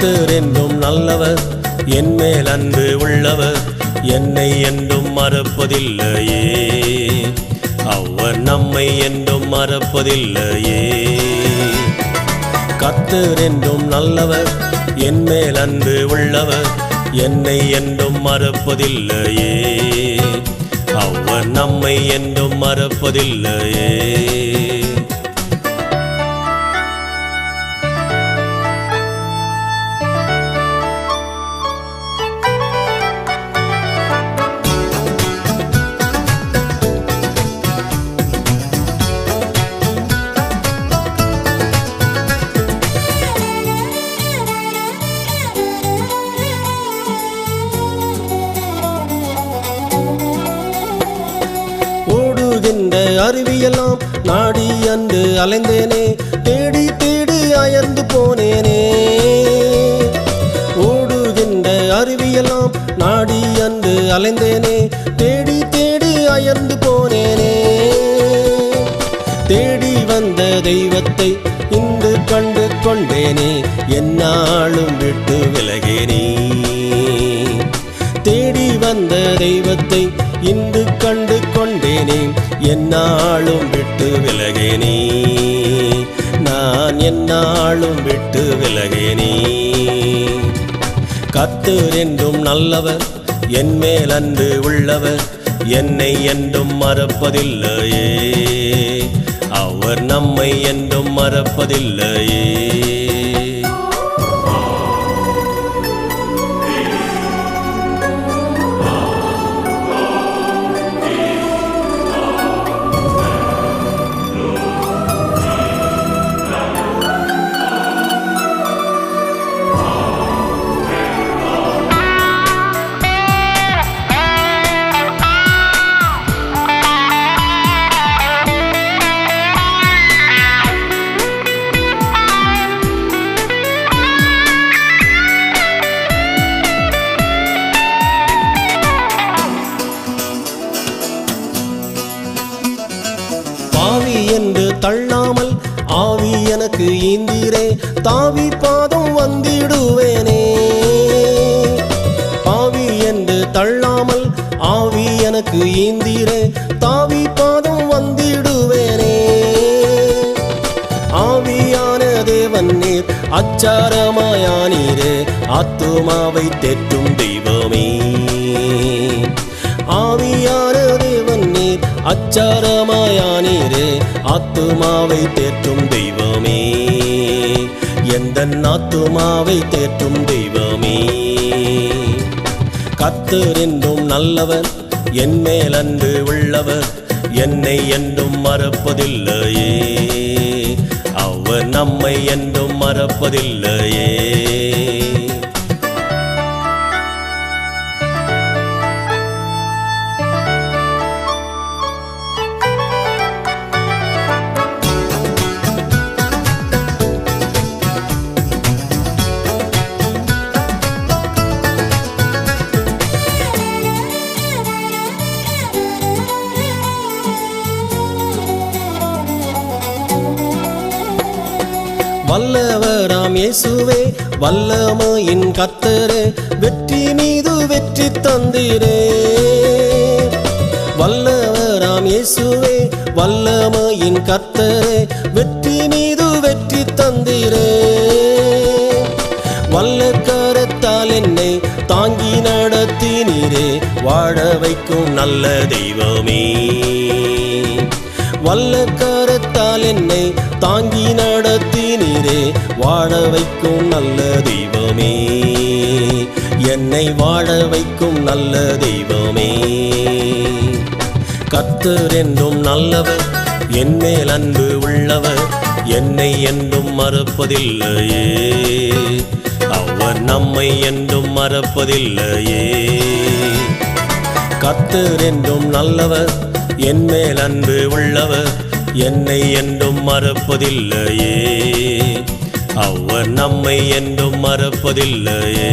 கர்த்தர் என்றும் நல்லவர், என்மேல் அன்பு உள்ளவர், என்னை என்றும் மறப்பதில்லையே. அவர் நம்மை என்றும் மறப்பதில்லையே. கர்த்தர் என்றும் நல்லவர், என்மேல் அன்பு உள்ளவர், என்னை என்றும் மறப்பதில்லையே. அவர் நம்மை என்றும் மறப்பதில்லையே. அருவியெல்லாம் நாடி அன்று அலைந்தேனே, தேடி தேடி அயர்ந்து போனேனே. ஓடுகின்ற அருவியெல்லாம் நாடி அன்று அலைந்தேனே, தேடி தேடி அயர்ந்து போனேனே. தேடி வந்த தெய்வத்தை இன்று கண்டு கொண்டேனே, என்னாலும் விட்டு விலகேனே. தேடி வந்த தெய்வத்தை இன்று கண்டு கொண்டேனே, என்னாலும் விட்டு விலகேனே. நான் என்னாலும் விட்டு விலகேனே. கர்த்தர் என்றும் நல்லவர், என்மேல் அன்பு உள்ளவர், என்னை என்றும் மறப்பதில்லையே. அவர் நம்மை என்றும் மறப்பதில்லையே. பாவி என்று தள்ளாமல் ஆவி எனக்கு ஈந்தீரே, தாவி பாதம் வந்திடுவேனே. பாவி என்று தள்ளாமல் ஆவி எனக்கு ஈந்தீரே, தாவி பாதம் வந்திடுவேனே. ஆவியான தேவன் நீர், அச்சாரமாயானீரே, ஆத்துமாவை தேற்றும் தெய்வமே. ஆவியான தேவன் நீர், அச்சாரமாயானீரே, ஆத்துமாவை தேற்றும் தெய்வமே. எந்தன் ஆத்துமாவை தேற்றும் தெய்வமே. கர்த்தர் என்றும் நல்லவர், என்மேல் அன்பு உள்ளவர், என்னை என்றும் மறப்பதில்லையே. அவர் நம்மை என்றும் மறப்பதில்லையே. வல்லவராம் இயேசுவே, வல்லமையின் கர்த்தரே, வெற்றி மீது வெற்றி தந்தீரே. வல்லவராம் இயேசுவே, வல்லமையின் கர்த்தரே, வெற்றி மீது வெற்றி தந்தீரே. வல்ல கரத்தால் என்னை தாங்கி நடத்தினீரே, வாழ வைக்கும் நல்ல தெய்வமே. வல்ல கரத்தால் என்னை தாங்கி நடத்தினீரே, வாழ வைக்கும் நல்ல தெய்வமே. என்னை வாழ வைக்கும் நல்ல தெய்வமே. கர்த்தர் என்றும் நல்லவர், என்மேல் அன்பு உள்ளவர், என்னை என்றும் மறப்பதில்லையே. அவர் நம்மை என்றும் மறப்பதில்லையே. கர்த்தர் என்றும் நல்லவர், என்மேல் அன்பு உள்ளவர், என்னை என்றும் மறப்பதில்லையே. அவர் நம்மை என்றும் மறப்பதில்லையே.